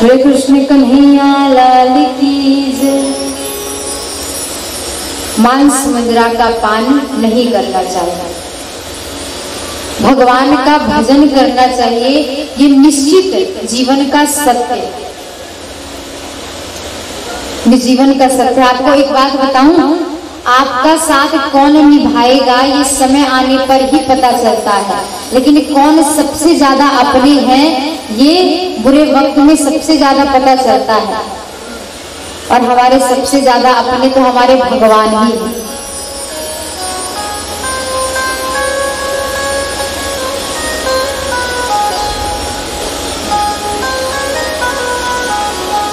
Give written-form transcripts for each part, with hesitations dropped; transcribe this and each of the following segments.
श्री कृष्ण कन्हैया लाल की जय। मांस मुद्रा का पान नहीं करना चाहिए, भगवान का भजन करना चाहिए, ये निश्चित जीवन का सत्य है, जीवन का सत्य। आपको एक बात बताऊं, आपका साथ कौन निभाएगा ये समय आने पर ही पता चलता है, लेकिन कौन सबसे ज्यादा अपने हैं ये बुरे वक्त में सबसे ज्यादा पता चलता है। और हमारे सबसे ज्यादा अपने तो हमारे भगवान ही हैं।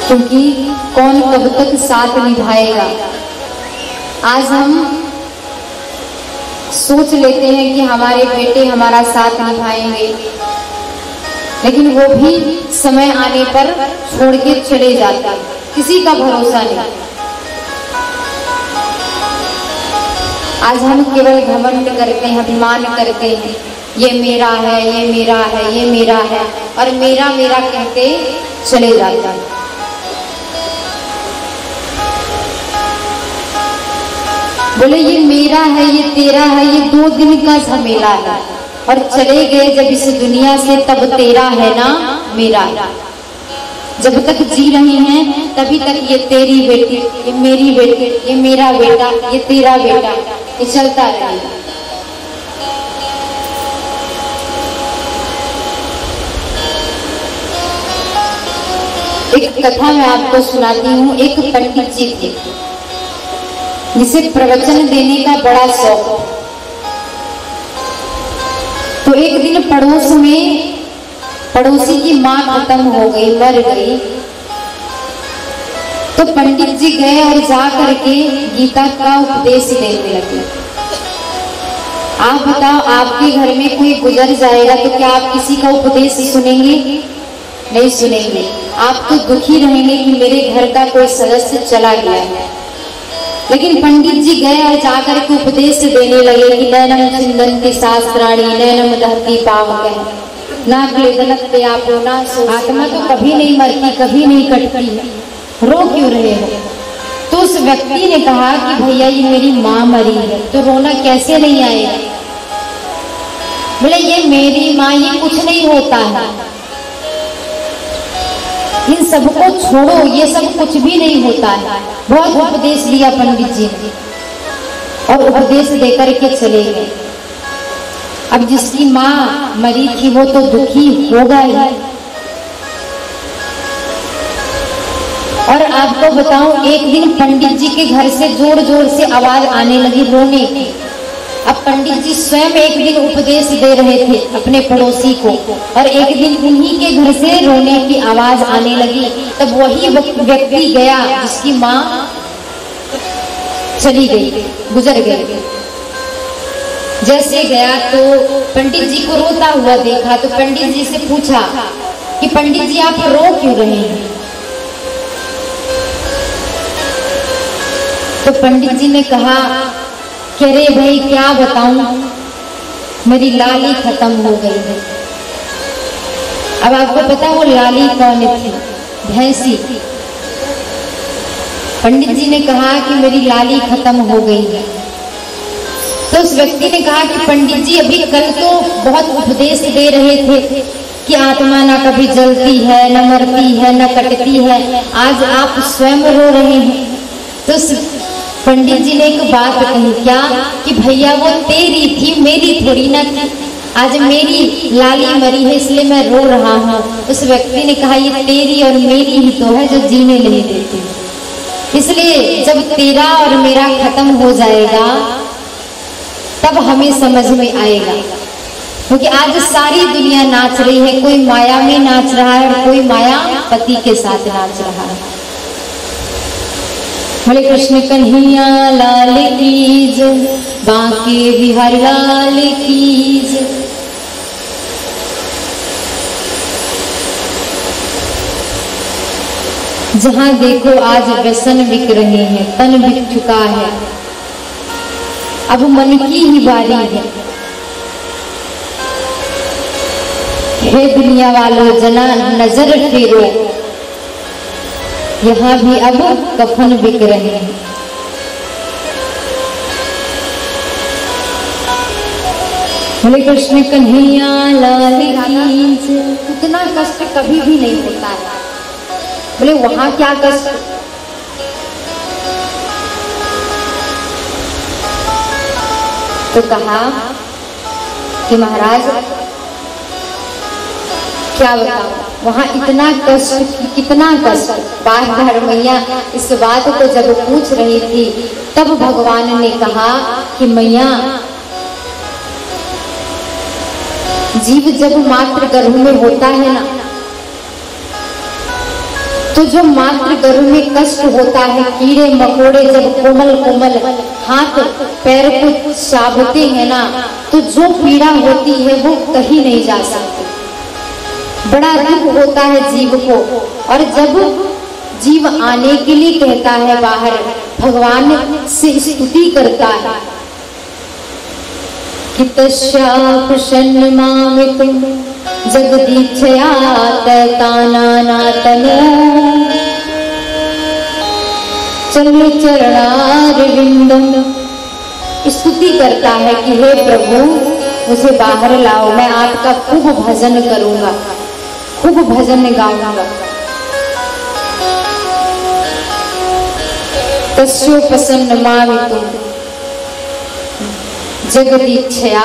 क्योंकि कौन कब तक साथ निभाएगा। आज हम सोच लेते हैं कि हमारे बेटे हमारा साथ निभाएंगे, लेकिन वो भी समय आने पर छोड़ के चले जाते हैं, किसी का भरोसा नहीं। आज हम केवल घमंड करते हैं, अभिमान करते हैं, ये मेरा है, ये मेरा है, ये मेरा है, और मेरा मेरा कहते चले जाते हैं। बोले ये मेरा है, ये तेरा है, ये 2 दिन का झमेला है, और चले गए जब इस दुनिया से तब तेरा है ना मेरा। जब तक जी रहे हैं तभी तक ये तेरी बेटी, ये मेरी बेटी, ये मेरा बेटा, ये तेरा बेटा, ये चलता रहेगा। एक कथा मैं आपको सुनाती हूँ। एक पंडित जी थे जिसे प्रवचन देने का बड़ा शौक। तो एक दिन पड़ोस में पड़ोसी की माँ खत्म हो गई, मर गई। तो पंडित जी गए और जा करके गीता का उपदेश देने लगे। आप बताओ, आपके घर में कोई गुजर जाएगा तो क्या आप किसी का उपदेश सुनेंगे? नहीं सुनेंगे। आप तो दुखी रहेंगे कि मेरे घर का कोई सदस्य चला गया है। लेकिन पंडित जी गए और जाकर के उपदेश देने लगे कि नैनम छिन्दन्ति शास्त्राणि नैनम दहति पावकः ना क्लेदनते आपो ना सो। आत्मा तो कभी नहीं मरती, कभी नहीं कटती, रो क्यों रहे हो? तो उस व्यक्ति ने कहा कि भैया ये मेरी माँ मरी है, तो रोना कैसे नहीं आएगा? बोले ये मेरी माँ, ये कुछ नहीं होता है, इन सबको छोड़ो, ये सब कुछ भी नहीं होता है। बहुत उपदेश दिया पंडित जी ने और उपदेश देकर के चले गए। अब जिसकी माँ मरी थी वो तो दुखी होगा ही। और आपको बताऊं, एक दिन पंडित जी के घर से जोर जोर से आवाज आने लगी रोने की। अब पंडित जी स्वयं एक दिन उपदेश दे रहे थे अपने पड़ोसी को, और एक दिन उन्हीं के घर से रोने की आवाज आने लगी। तब वही व्यक्ति गया जिसकी माँ चली गई, गुजर गई। जैसे गया तो पंडित जी को रोता हुआ देखा, तो पंडित जी से पूछा कि पंडित जी आप रो क्यों रहे हैं? तो पंडित जी ने कहा कि अरे भाई क्या बताऊं, मेरी लाली खत्म हो गई है। अब आपको पता वो लाली कौन थी? भैंसी। पंडित जी ने कहा कि मेरी लाली खत्म हो गई है। तो उस व्यक्ति ने कहा कि पंडित जी अभी कल तो बहुत उपदेश दे रहे थे कि आत्मा ना कभी जलती है, न मरती है, न कटती है, आज आप स्वयं रो रहे हैं। तो पंडित जी ने एक बात कही, क्या कि भैया वो तेरी थी, मेरी थोड़ी ना थी। आज मेरी लाली मरी है इसलिए मैं रो रहा हूँ। उस व्यक्ति ने कहा ये तेरी और मेरी ही तो है जो जीने नहीं देती। इसलिए जब तेरा और मेरा खत्म हो जाएगा तब हमें समझ में आएगा। क्योंकि आज सारी दुनिया नाच रही है, कोई माया में नाच रहा है और कोई माया पति के साथ नाच रहा है। हरे कृष्ण कन्हैया लाल की जय, बांके बिहारी लाल की जय। जहां देखो आज व्यसन बिक रहे हैं, तन बिक चुका है, अब मन की ही बारी है। हे दुनिया वालों, जना नजर फेरो, यहाँ भी अब कफन बिक रहे हैं। बोले कृष्ण कन्हैया लाल की। उतना कष्ट कभी भी नहीं होता है। बोले वहां क्या कष्ट? तो कहा कि महाराज क्या बताऊं, वहां इतना कष्ट, कितना कष्ट। बार बार मैया इस बात को जब पूछ रही थी तब भगवान ने कहा कि मैया, जीव जब मातृ गर्भ में होता है ना, तो जो मातृ गर्भ में कष्ट होता है, कीड़े मकोड़े जब कोमल कोमल हाथ पैर को चाबते हैं ना, तो जो पीड़ा होती है वो कहीं नहीं जा सकती। बड़ा दुख होता है जीव को। और जब जीव आने के लिए कहता है बाहर, भगवान से स्तुति करता है कि तस्या प्रसन्न मामितुम जगदीच्छया तैतानातनो चंद्र चरणारविंदम। स्तुति करता है कि हे प्रभु मुझे बाहर लाओ, मैं आपका खूब भजन करूंगा, खूब भजन गाऊंगा। तस्योपसन्न मामितुम जगदीच्छया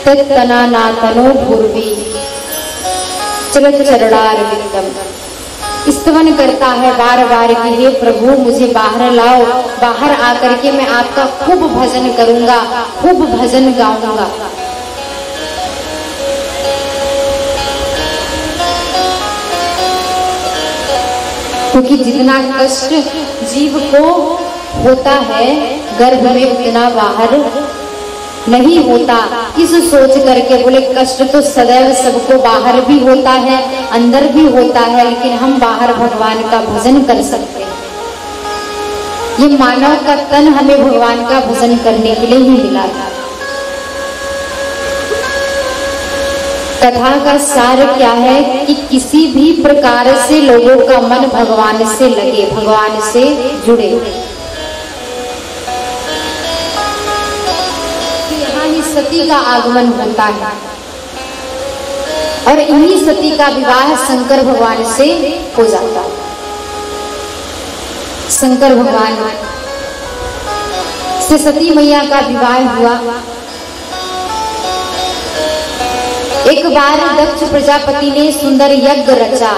तत्तनानातनो भूर्वी चरणारविंदम। स्तवन करता है बार बार कि हे प्रभु मुझे बाहर लाओ, बाहर आकर के मैं आपका खूब भजन करूंगा, खूब भजन गाऊंगा। क्योंकि जितना कष्ट जीव को होता है गर्भ में, उतना बाहर नहीं होता। इस सोच करके बोले कष्ट तो सदैव सबको बाहर भी होता है, अंदर भी होता है, लेकिन हम बाहर भगवान का भजन कर सकते हैं। ये मानव का तन हमें भगवान का भजन करने के लिए ही मिला है। कथा का सार क्या है कि किसी भी प्रकार से लोगों का मन भगवान से लगे, भगवान से जुड़े। सती का आगमन होता है और इन्हीं सती का विवाह शंकर भगवान से हो जाता है। शंकर भगवान से सती मैया का विवाह हुआ। एक बार दक्ष प्रजापति ने सुंदर यज्ञ रचा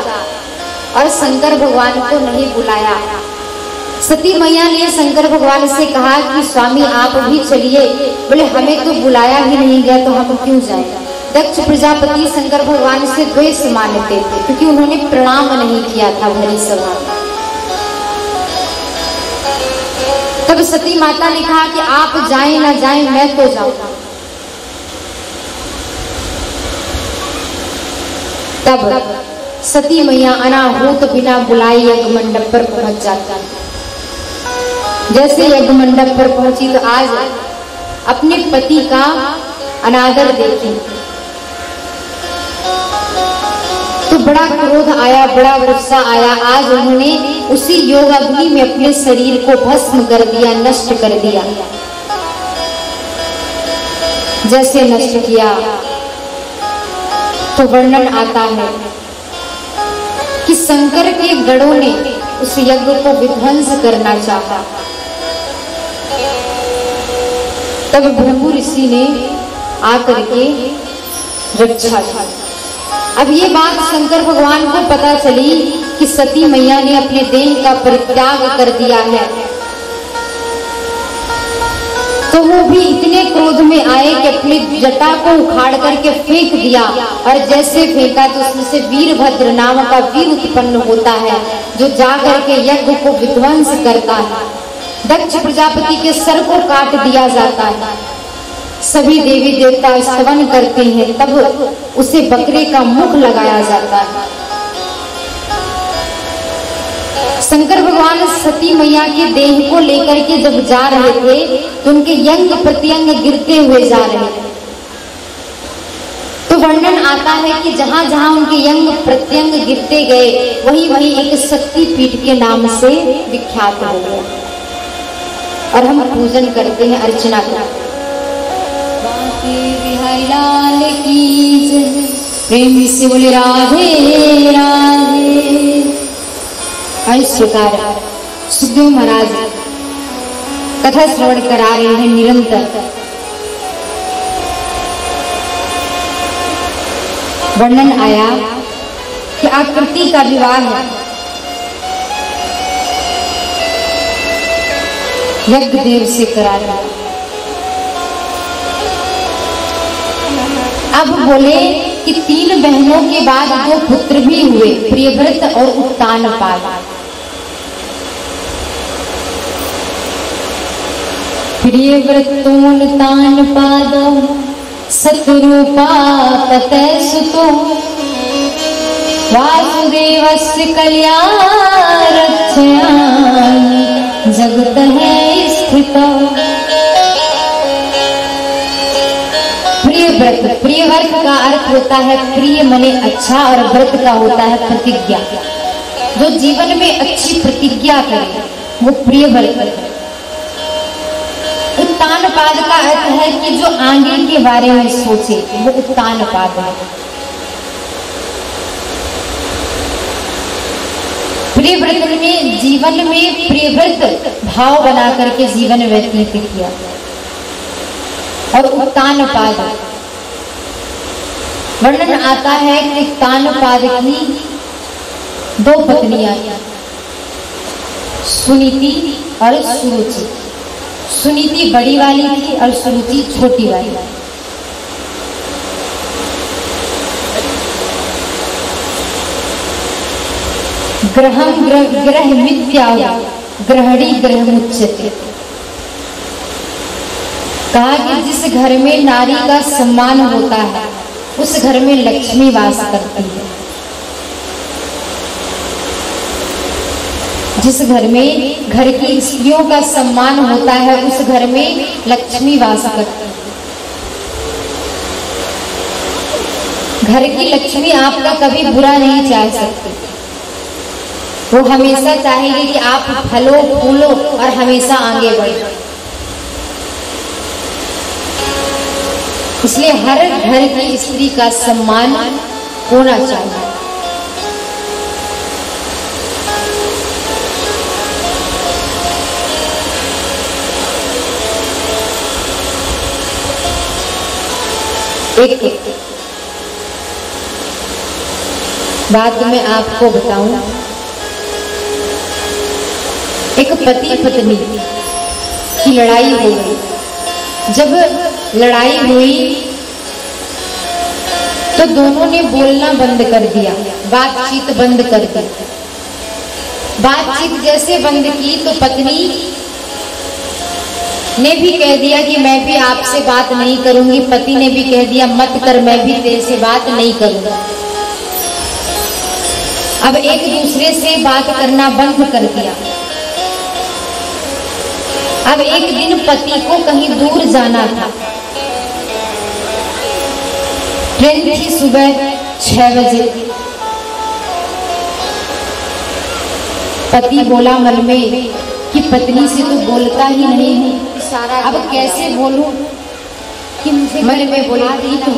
और शंकर भगवान को नहीं बुलाया। सती मैया ने शंकर भगवान से कहा कि स्वामी आप भी चलिए। बोले हमें तो बुलाया ही नहीं गया तो हम क्यों जाएं? दक्ष प्रजापति शंकर भगवान से द्वेष मानते थे क्योंकि उन्होंने प्रणाम नहीं किया था भरी सभा में। तब सती माता ने कहा कि आप जाएं ना जाएं मैं तो जाऊंगा। तब सती मैया अनाहूत बिना बुलाए यज्ञ मंडप पर पहुंच जाती। जैसे यज्ञ मंडप पर पहुंची तो आज अपने पति का अनादर देखी तो बड़ा क्रोध आया, बड़ा गुस्सा आया। आज उन्होंने उसी योग अग्नि में अपने शरीर को भस्म कर दिया, नष्ट कर दिया। जैसे नष्ट किया तो वर्णन आता है कि शंकर के गणों ने उस यज्ञ को विध्वंस करना चाहा। तब भृगु ऋषि ने आकर के रक्षा की। अब ये बात शंकर भगवान को पता चली कि सती मैया ने अपने देह का परित्याग कर दिया है, तो वो भी इतने क्रोध में आए कि अपनी जटा को उखाड़ करके फेंक दिया। और जैसे फेंका तो उसमें से वीरभद्र नाम का वीर उत्पन्न होता है जो जाकर के यज्ञ को विध्वंस करता है। दक्ष प्रजापति के सर को काट दिया जाता है। सभी देवी देवता स्तवन करते हैं, तब उसे बकरे का मुख लगाया जाता है। शंकर भगवान सती मैया के देह को लेकर के जब जा रहे थे तो उनके यंग प्रत्यंग गिरते हुए जा रहे थे। तो तो वर्णन आता है कि जहां जहां उनके यंग प्रत्यंग गिरते गए वहीं वहीं एक शक्ति पीठ के नाम से विख्यात हो गया और हम पूजन करते हैं, अर्चना करते हैं। बांके बिहारी लाल की जय, प्रेम से बोले राधे राधे। और इस प्रकार सुखदेव महाराज कथा श्रवण करा रहे हैं निरंतर। वर्णन आया कि आकृति का विवाह है, यज्ञदेव से करा दिया। अब बोले कि 3 बहनों के बाद 2 पुत्र भी हुए, प्रियव्रत और उत्तानपाद। प्रियव्रतोत्तानपादो सतरूपा ततः सुतो वासुदेवस्य कल्याणरक्षया जगतः स्थितो। प्रियव्रत, प्रियव्रत का अर्थ होता है प्रिय मने अच्छा, और व्रत का होता है प्रतिज्ञा। जो जीवन में अच्छी प्रतिज्ञा करे वो प्रियव्रत है। उत्तानपाद का अर्थ है कि जो आगे के बारे में सोचे वो उत्तानपाद है। प्रियव्रत में जीवन में प्रियव्रत भाव बना करके जीवन व्यतीत किया। और उत्तानपाद वर्णन आता है कि उत्तानपाद की 2 पत्नियां, सुनीति और सुरुचि। सुनीति बड़ी वाली थी और सुरुचि छोटी वाली। ग्रहम ग्रह मिथ्या ग्रहणी ग्रह मुच्यते। कहा कि जिस घर में नारी का सम्मान होता है उस घर में लक्ष्मी वास करती है। जिस घर में घर की स्त्रियों का सम्मान होता है उस घर में लक्ष्मी वास करती है। घर की लक्ष्मी आपका कभी बुरा नहीं चाह सकती, वो हमेशा चाहेगी कि आप फलो फूलो और हमेशा आगे बढ़ो। इसलिए हर घर की स्त्री का सम्मान होना चाहिए। एक बात मैं आपको बताऊं, एक पति पत्नी की लड़ाई हो गई। जब लड़ाई हुई तो दोनों ने बोलना बंद कर दिया, बातचीत बंद कर दी। बातचीत जैसे बंद की तो पत्नी ने भी कह दिया कि मैं भी आपसे बात नहीं करूंगी। पति ने भी कह दिया मत कर, मैं भी तेरे से बात नहीं करूंगा। अब एक दूसरे से बात करना बंद कर दिया। अब एक दिन पति को कहीं दूर जाना था। ट्रेन थी सुबह 6 बजे। पति बोला मन में कि पत्नी से तो बोलता ही नहीं है, अब कैसे बोलूं कि मुझे मन में बोला दी तो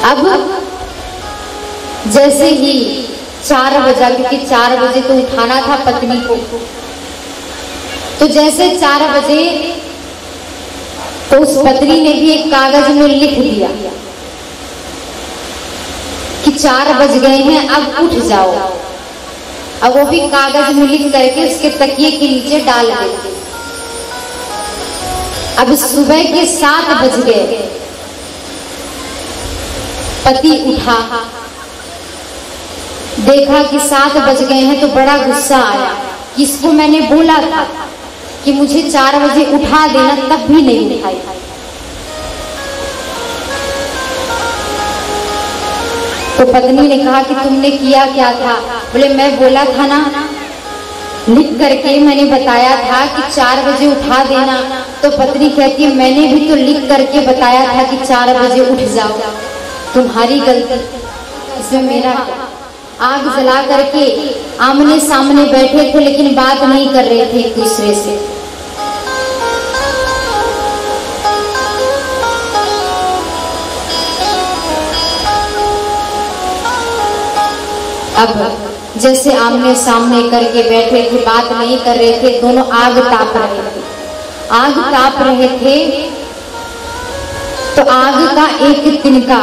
अब जैसे ही 4 बजा, क्योंकि 4 बजे तो उठाना था पत्नी को, तो जैसे 4 बजे तो उस पत्नी ने भी एक कागज में लिख दिया कि 4 बज गए हैं, अब उठ जाओ। अब वो भी कागज में लिख करके उसके तकिए के नीचे डाल देते। अब सुबह के 7 बज गए, पति उठा, देखा कि 7 बज गए हैं तो बड़ा गुस्सा आया। इसको मैंने बोला था कि मुझे 4 बजे उठा देना, तब भी नहीं उठाई। तो पत्नी ने कहा कि तुमने किया क्या था? बोले मैं बोला था ना लिख करके मैंने बताया था कि 4 बजे उठा देना। तो पत्नी कहती है मैंने भी तो लिख करके बताया था कि 4 बजे उठ जाओ, तुम्हारी गलती, इसमें मेरा। आग जला करके आमने सामने बैठे थे लेकिन बात नहीं कर रहे थे एक दूसरे से। अब जैसे आमने सामने करके बैठे थे, बात नहीं कर रहे थे, दोनों आग ताप रहे थे। आग ताप रहे थे तो आग का एक तिनका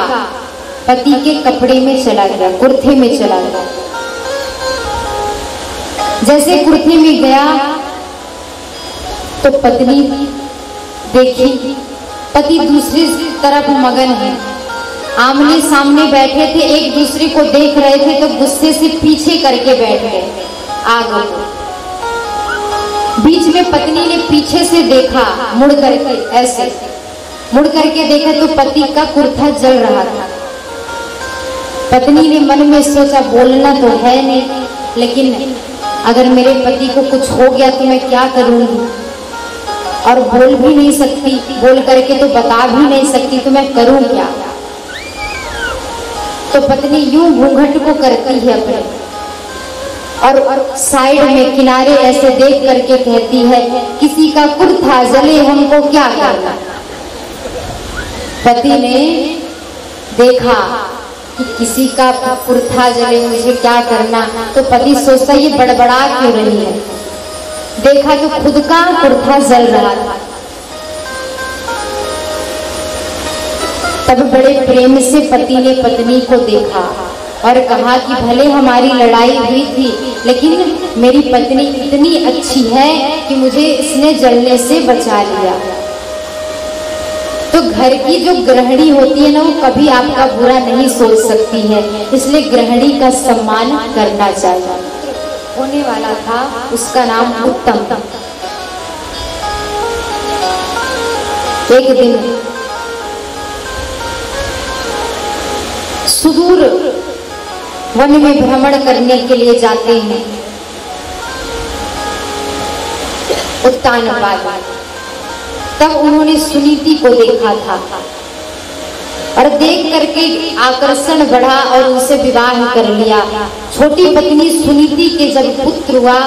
पति के कपड़े में चला गया, कुर्ते में चला गया। जैसे कुर्ते में गया तो पत्नी देखी पति दूसरी तरफ मगन है। आमने सामने बैठे थे, एक दूसरे को देख रहे थे तो गुस्से से पीछे करके बैठ गए आग को। बीच में पत्नी ने पीछे से देखा, मुड़ करके, ऐसे मुड़ करके देखा तो पति का कुर्ता जल रहा था। पत्नी ने मन में सोचा बोलना तो है नहीं, लेकिन अगर मेरे पति को कुछ हो गया तो मैं क्या करूंगी, और बोल भी नहीं सकती, बोल करके तो बता भी नहीं सकती, तो मैं करूं क्या। तो पत्नी यूं घूंघट को करती है अपने, और साइड में किनारे ऐसे देख करके कहती है किसी का कुर्ता जले हमको क्या करना। पति ने देखा कि किसी का कुर्ता जले मुझे क्या करना, तो पति सोचता ये बड़बड़ा क्यों रही है। देखा तो खुद का कुर्ता जल रहा था। तब बड़े प्रेम से पति ने पत्नी को देखा और कहा कि भले हमारी लड़ाई हुई थी लेकिन मेरी पत्नी इतनी अच्छी है कि मुझे इसने जलने से बचा लिया। तो घर की जो गृहिणी होती है ना, वो कभी आपका बुरा नहीं सोच सकती है, इसलिए गृहिणी का सम्मान करना चाहिए। होने वाला था, उसका नाम उत्तम। एक दिन सुदूर वन में भ्रमण करने के लिए जाते हैं उत्तानपाद। तब उन्होंने सुनीति को देखा था और देख करके आकर्षण बढ़ा और उनसे विवाह कर लिया। छोटी पत्नी सुनीति के जब पुत्र हुआ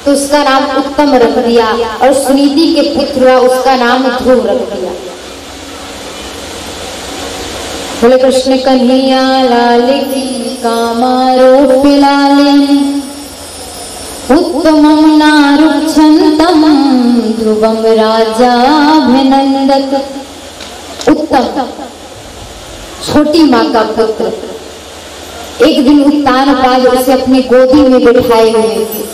तो उसका नाम उत्तम रख दिया, और सुनीति के पुत्र हुआ उसका नाम ध्रुव रख दिया। बोले कृष्ण कन्हैया लाल की, कामारूप लाले उत्तमं नारुच्छन्तम ध्रुवं राजाभिनन्दत। उत्तम छोटी माँ का पुत्र एक दिन उत्तानपाद उसे अपनी गोदी में बिठाए हुए थे।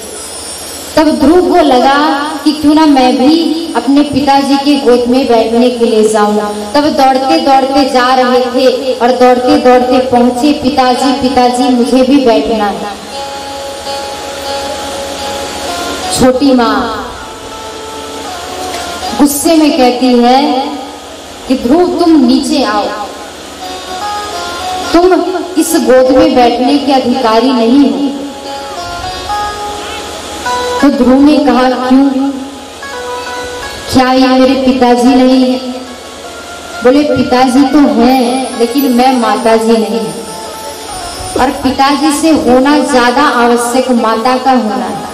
तब ध्रुव को लगा कि क्यों ना मैं भी अपने पिताजी के गोद में बैठने के लिए जाऊं। तब दौड़ते दौड़ते जा रहे थे और दौड़ते दौड़ते पहुंचे, पिताजी पिताजी मुझे भी बैठना है। छोटी माँ गुस्से में कहती है कि ध्रुव तुम नीचे आओ, तुम इस गोद में बैठने के अधिकारी नहीं हो। तो ध्रुव ने कहा क्यों, क्या ये मेरे पिताजी नहीं है? बोले पिताजी तो हैं लेकिन मैं माताजी नहीं, और पिताजी से होना ज्यादा आवश्यक माता का होना है।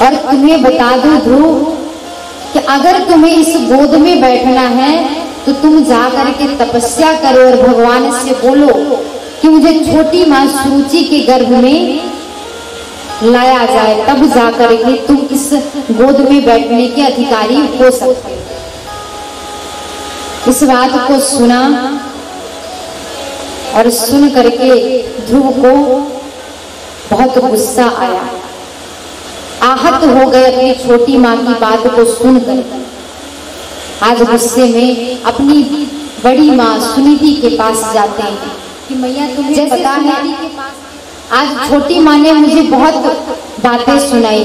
और तुम्हें बता दूं ध्रुव कि अगर तुम्हें इस गोद में बैठना है तो तुम जाकर के तपस्या करो और भगवान से बोलो कि मुझे छोटी माँ सुरुचि के गर्भ में लाया जाए, तब जाकर के तुम इस गोद में बैठने के अधिकारी हो सकते। इस बात को सुना और सुन करके ध्रुव को बहुत गुस्सा आया, आहत हो गए अपनी छोटी माँ की बात को सुनकर। आज गुस्से में अपनी बड़ी माँ सुनीति के पास जाते हैं कि मैया तुम्हें पता है आज छोटी माँ ने मुझे बहुत बातें सुनाई।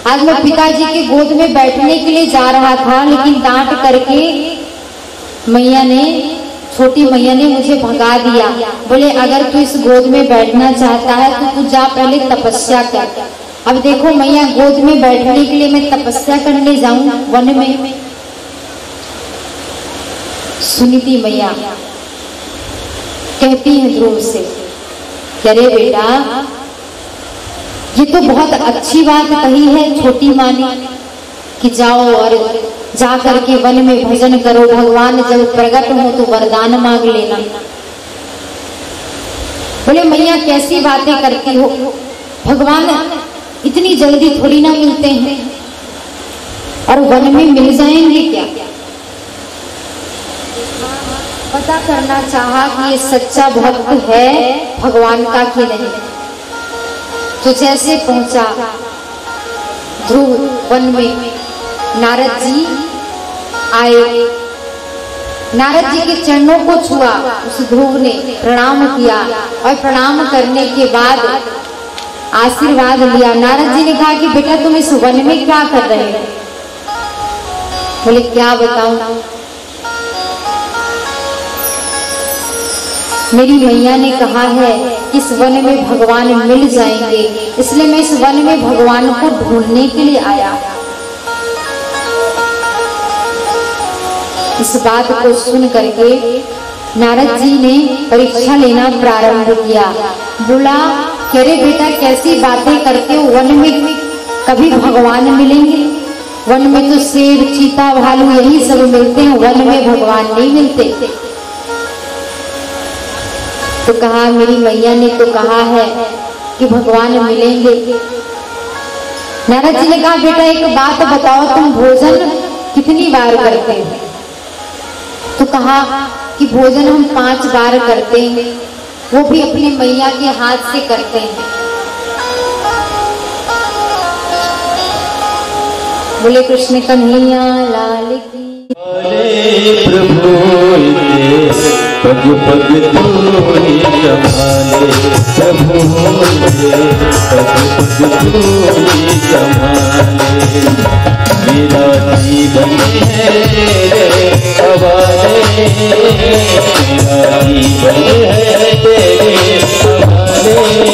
आज मैं पिताजी के गोद में बैठने के लिए जा रहा था, लेकिन डांट करके मैया ने छोटी मैया ने मुझे भगा दिया। बोले अगर तू इस गोद में बैठना चाहता है तो तू जा पहले तपस्या कर। अब देखो मैया, गोद में बैठने के लिए मैं तपस्या करने जाऊं वन में? सुनीति मैया कहती है ध्रुव से, अरे बेटा ये तो बहुत अच्छी बात कही है छोटी माँ ने कि जाओ और जा करके वन में भजन करो, भगवान जब प्रकट हो तो वरदान मांग लेना। बोले मैया कैसी बातें करती हो, भगवान इतनी जल्दी थोड़ी ना मिलते हैं, और वन में मिल जाएंगे क्या? पता करना चाहा कि ये सच्चा भक्त है भगवान का कि नहीं। तो जैसे पहुंचा ध्रुव वन में, नारद जी आए, नारद जी के चरणों को छुआ उस ध्रुव ने, प्रणाम किया और प्रणाम करने के बाद आशीर्वाद लिया। नारद जी ने कहा कि बेटा तुम इस वन में क्या कर रहे हो? बोले क्या बताऊं, मेरी मैया ने कहा है कि इस वन में भगवान मिल जाएंगे, इसलिए मैं इस वन में भगवान को ढूंढने के लिए आया। इस बात को सुन करके नारद जी ने परीक्षा लेना प्रारंभ किया। बोला कि अरे बेटा कैसी बातें करते हो, वन में कभी भगवान मिलेंगे? वन में तो शेर, चीता, भालू यही सब मिलते हैं, वन में भगवान नहीं मिलते। तो कहा मेरी मैया ने तो कहा है कि भगवान मिलेंगे। नारद जी ने कहा बेटा एक बात बताओ, तुम भोजन कितनी बार करते हो? तो कहा कि भोजन हम 5 बार करते हैं, वो भी अपनी मैया के हाथ से करते हैं। बोले कृष्ण कन्हैया लाल की। प्रभु पग पग धूलि संभाले, प्रभु पग पग धूलि संभाले। मेरा जीवन है तेरे हवाले, मेरा जीवन है तेरे हवाले।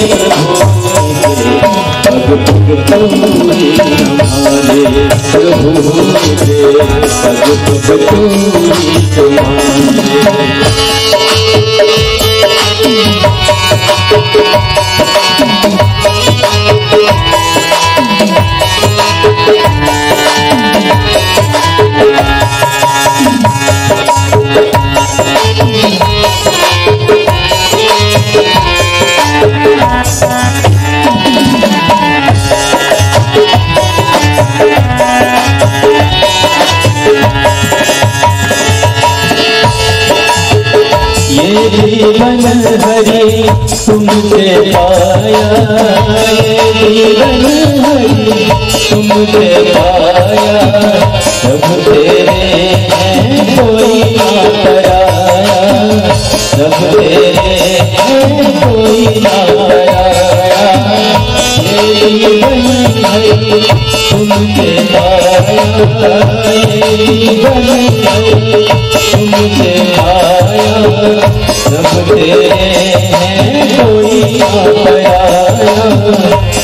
प्रभु पग पग धूलि संभाले, प्रभु पग पग धूलि संभाले। जीवन हरि तुमसे पाया, जीवन हरि तुमसे पाया। सब तेरे हैं कोई ना पराया, सब तेरे हैं कोई ना पराया। ये जीवन हरि तुमसे पाया, जीवन हरि तुमसे पाया। सब तेरे हैं कोई ना पराया,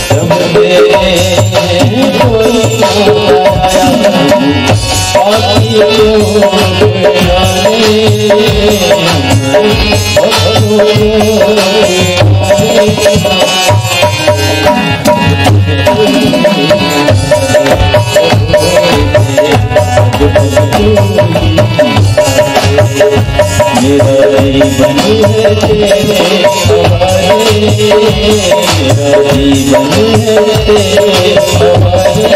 सब तेरे हैं कोई ना पराया। आखिर मेरा जीवन है तेरे हवाले, मेरा जीवन है तेरे हवाले।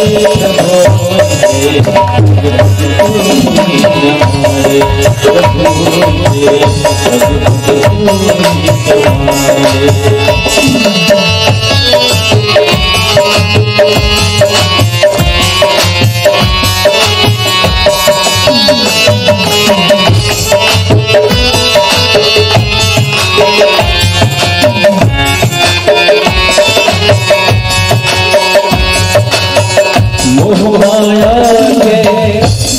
मोहमाया के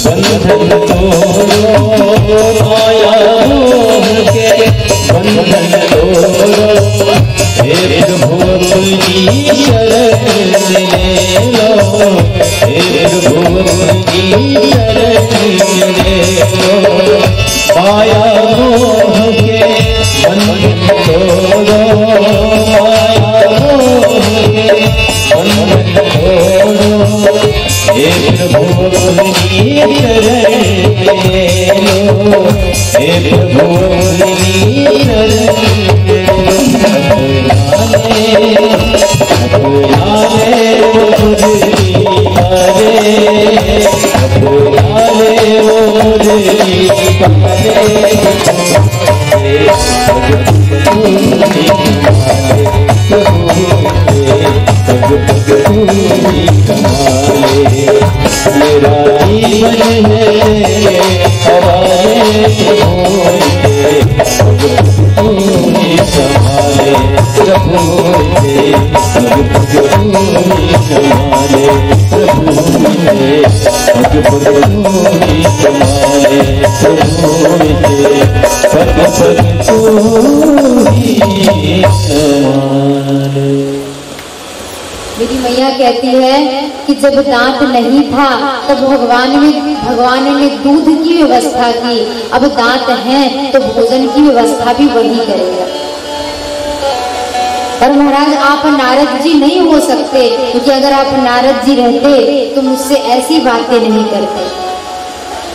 बंधन तोड़ो, माया ले लो, एक भुवन की शरण ले लो। माया मोह के बंधन तोड़ो, माया मोह के बंधन तोड़ो, एक भुवन की शरण ले लो, एक भुवन की शरण ले लो। अपनाने वो मुरली मारे, अपनाने वो मुरली मारे, मेरा जीवन है हमारे संभाले प्रभु के, संभाले प्रभु के, संभाले प्रभु के, पग पग तू ही संभाले। मेरी मैया कहती है कि जब दांत नहीं था तब भगवान ने दूध की व्यवस्था की, अब दांत हैं तो भोजन की व्यवस्था भी वही करेगा। पर महाराज आप नारद जी नहीं हो सकते, क्योंकि अगर आप नारद जी रहते तो मुझसे ऐसी बातें नहीं करते।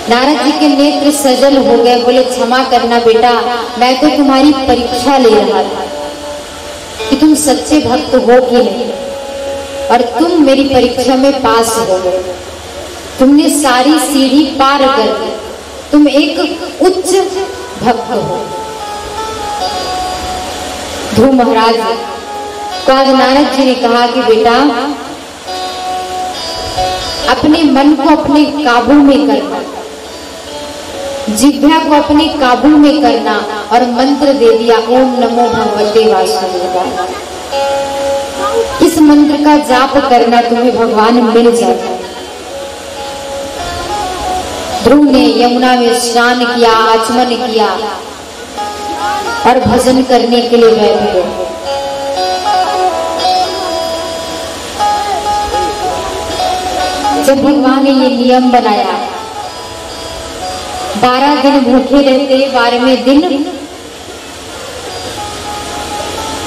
नारद जी के नेत्र सजल हो गए, बोले क्षमा करना बेटा, मैं तो तुम्हारी परीक्षा ले रहा था कि तुम सच्चे भक्त हो कि नहीं, और तुम मेरी परीक्षा में पास हो गए। तुमने सारी सीढ़ी पार कर दी, तुम एक उच्च भक्त हो। ध्रुव महाराज को आज नारद जी ने कहा कि बेटा अपने मन को अपने काबू में करना, जिह्वा को अपने काबू में करना, और मंत्र दे दिया ओम नमो भगवते वासुदेवाय। इस मंत्र का जाप करना, तुम्हें भगवान मिल जाए। ध्रुव ने यमुना में स्नान किया, आचमन किया और भजन करने के लिए बैठ गए। जब भगवान ने ये नियम बनाया, 12 दिन भूखे रहते, 12वें दिन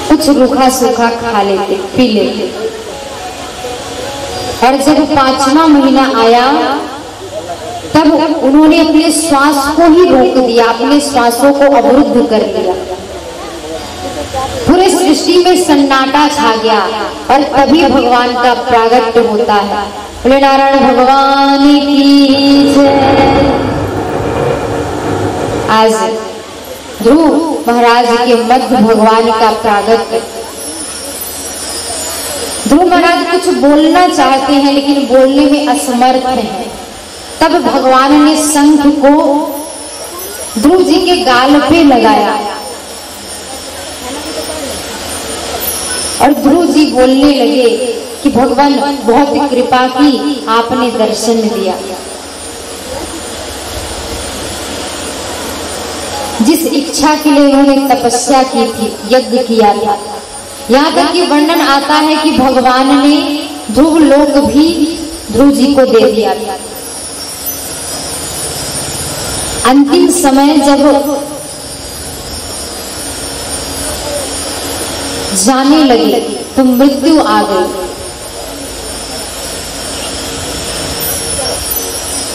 कुछ रूखा सूखा खा लेते, पी लेते, और जब 5वां महीना आया तब उन्होंने अपने श्वास को ही रोक दिया, अपने श्वासों को अवरुद्ध कर दिया। पूरे सृष्टि में सन्नाटा छा गया, और तभी भगवान का प्रागट्य होता है। बोले नारायण भगवान की जय। आज ध्रुव महाराज के मध्य भगवान का प्रागट्य। ध्रुव महाराज कुछ बोलना चाहते हैं लेकिन बोलने में असमर्थ हैं। तब भगवान ने शंख को ध्रुव जी के गाल पे लगाया और ध्रुव जी बोलने लगे कि भगवान बहुत कृपा की, आपने दर्शन दिया। जिस इच्छा के लिए उन्होंने तपस्या की थी, यज्ञ किया था, यहाँ तक कि वर्णन आता है कि भगवान ने ध्रुव लोक भी ध्रुव जी को दे दिया था। अंतिम समय जब जाने लगे तो मृत्यु आ गई।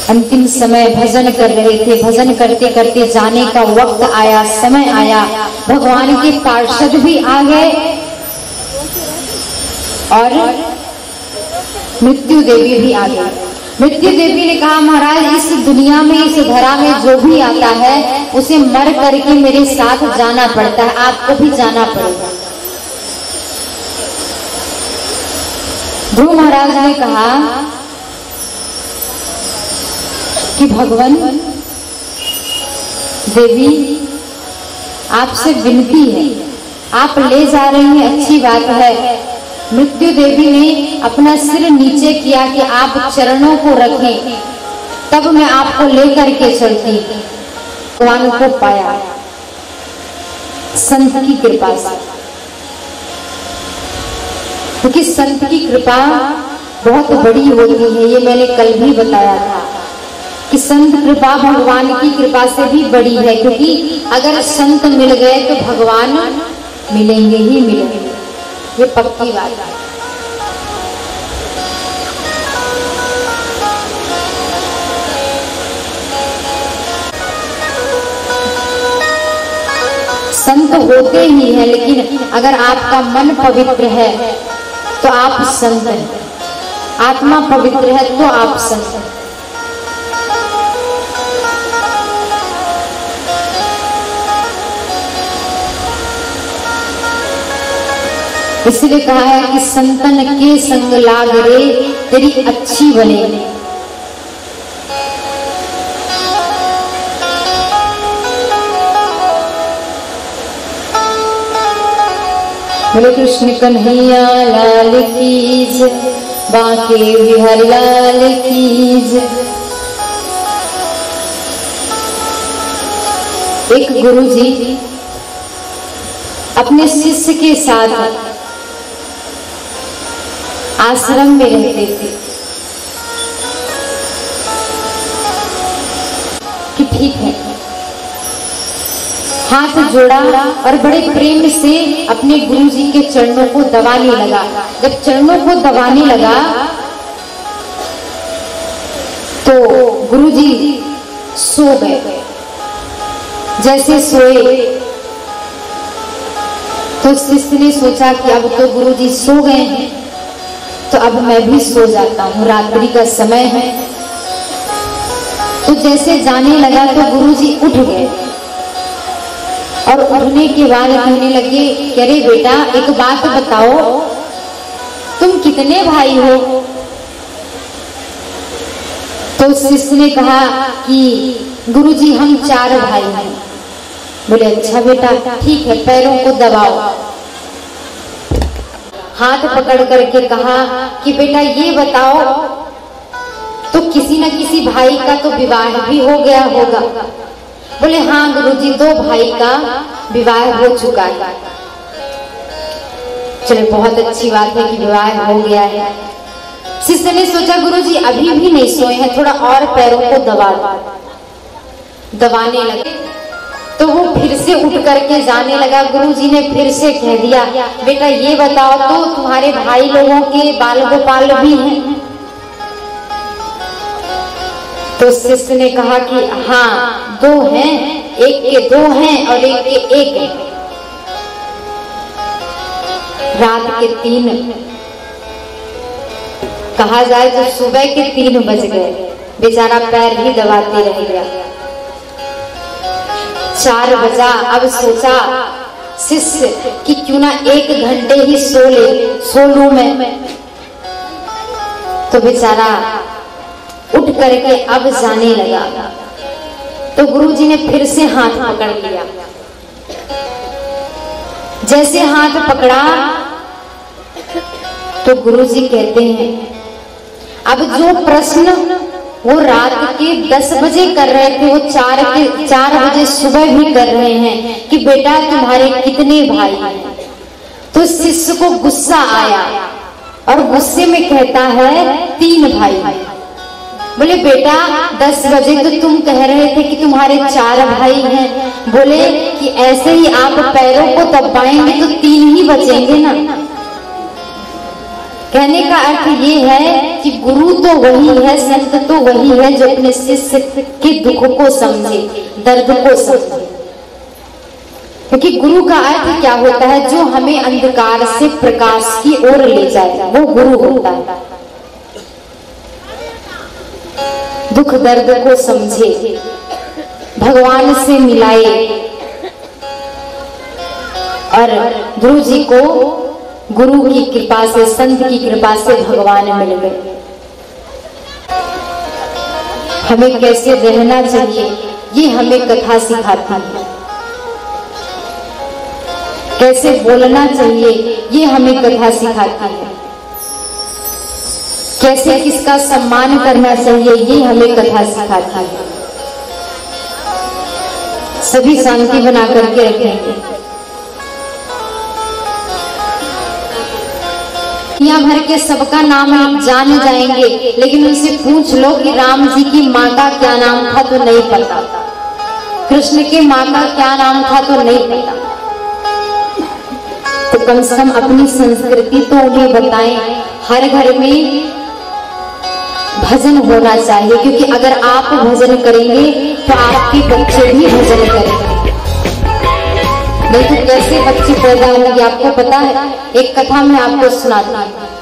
अंतिम समय भजन कर रहे थे, भजन करते करते जाने का वक्त आया, समय आया, भगवान के पार्षद भी आ गए और मृत्यु देवी भी आ गई। मृत्यु देवी ने कहा महाराज इस दुनिया में, इस धरा में जो भी आता है उसे मर करके मेरे साथ जाना पड़ता है, आपको भी जाना पड़ेगा। ध्रुव महाराज ने कहा कि भगवान देवी आपसे विनती है, आप ले जा रही हैं अच्छी बात है। मृत्यु देवी ने अपना सिर नीचे किया कि आप चरणों को रखें, तब मैं आपको लेकर के चलती। भगवान को पाया संत की कृपा से। क्योंकि संत की कृपा बहुत बड़ी होती है। ये मैंने कल भी बताया था कि संत कृपा भगवान की कृपा से भी बड़ी है, क्योंकि अगर संत मिल गए तो भगवान मिलेंगे ही मिलेंगे, ये पक्की बात है। संत होते ही है, लेकिन अगर आपका मन पवित्र है तो आप संत हैं, आत्मा पवित्र है तो आप संत हैं। इसलिए कहा है कि संतन के संग लाग रे तेरी अच्छी बने। बोले कृष्ण कन्हैया लाल की जय, बांके बिहारी लाल की जय। एक गुरुजी अपने शिष्य के साथ आश्रम में रहते थे कि ठीक है, हाथ जोड़ा और बड़े प्रेम से अपने गुरुजी के चरणों को दबाने लगा। जब चरणों को दबाने लगा तो गुरुजी सो गए। जैसे सोए तो शिष्य ने सोचा कि अब तो गुरुजी सो गए हैं, तो अब मैं भी सो जाता हूँ, रात्रि का समय है। तो जैसे जाने लगा तो गुरुजी उठ गए और उठने के बाद कहने लगे कि अरे बेटा एक बात बताओ, तुम कितने भाई हो? तो शिष्य ने कहा कि गुरुजी हम 4 भाई हैं। बोले अच्छा बेटा ठीक है, पैरों को दबाओ। हाथ पकड़ करके कहा कि बेटा ये बताओ, तो किसी न किसी भाई का तो विवाह भी हो गया होगा। बोले हाँ गुरुजी 2 भाई का विवाह हो चुका है। चलो बहुत अच्छी बात है कि विवाह हो गया है। शिष्य ने सोचा गुरुजी अभी भी नहीं सोए हैं, थोड़ा और पैरों को दबाने लगे। तो वो फिर से उठ करके जाने लगा। गुरुजी ने फिर से कह दिया बेटा ये बताओ, तो तुम्हारे भाई लोगों के बाल गोपाल भी हैं? तो शिष्य ने कहा कि हाँ 2 हैं, एक के 2 हैं और एक के 1 है। रात के 3 कहा जाए तो सुबह के 3 बज गए, बेचारा पैर ही दबाते रह गया। 4 बजा। अब सोचा शिष्य कि क्यों ना 1 घंटे ही सो लूं मैं। तो बेचारा उठ करके अब जाने लगा। तो गुरुजी ने फिर से हाथ पकड़ लिया। जैसे हाथ पकड़ा तो गुरुजी कहते हैं अब जो प्रश्न वो रात के 10 बजे कर रहे थे वो 4 बजे सुबह भी कर रहे हैं कि बेटा तुम्हारे कितने भाई हैं। तो शिष्य को गुस्सा आया और गुस्से में कहता है 3 भाई। बोले बेटा 10 बजे तो तुम कह रहे थे कि तुम्हारे 4 भाई हैं। बोले कि ऐसे ही आप पैरों को दबाएंगे तो 3 ही बचेंगे ना। कहने का अर्थ ये है कि गुरु तो वही है, संत तो वही है जो अपने शिष्य के दुख को समझे, दर्द को समझे। क्योंकि गुरु का अर्थ क्या होता है? जो हमें अंधकार से प्रकाश की ओर ले जाए, वो गुरु होता है। दुख दर्द को समझे, भगवान से मिलाए। और ध्रुव जी को गुरु की कृपा से, संत की कृपा से भगवान मिल गए। हमें कैसे रहना चाहिए ये हमें कथा सिखाती है, कैसे बोलना चाहिए ये हमें कथा सिखाती है, कैसे किसका सम्मान करना चाहिए ये हमें कथा सिखाती है। सभी शांति बना करके रखेंगे। दुनिया भर के सबका नाम आप जान जाएंगे, लेकिन उनसे पूछ लो कि राम जी की माँ का क्या नाम था तो नहीं पता, कृष्ण की माँ का क्या नाम था तो नहीं पता। तो कम से कम अपनी संस्कृति तो उन्हें बताएं। हर घर में भजन होना चाहिए, क्योंकि अगर आप भजन करेंगे तो आपके बच्चे भी भजन करेंगे, नहीं तो कैसे बच्चे पैदा होंगे। आपको पता है, एक कथा मैं आपको सुनाती हूँ।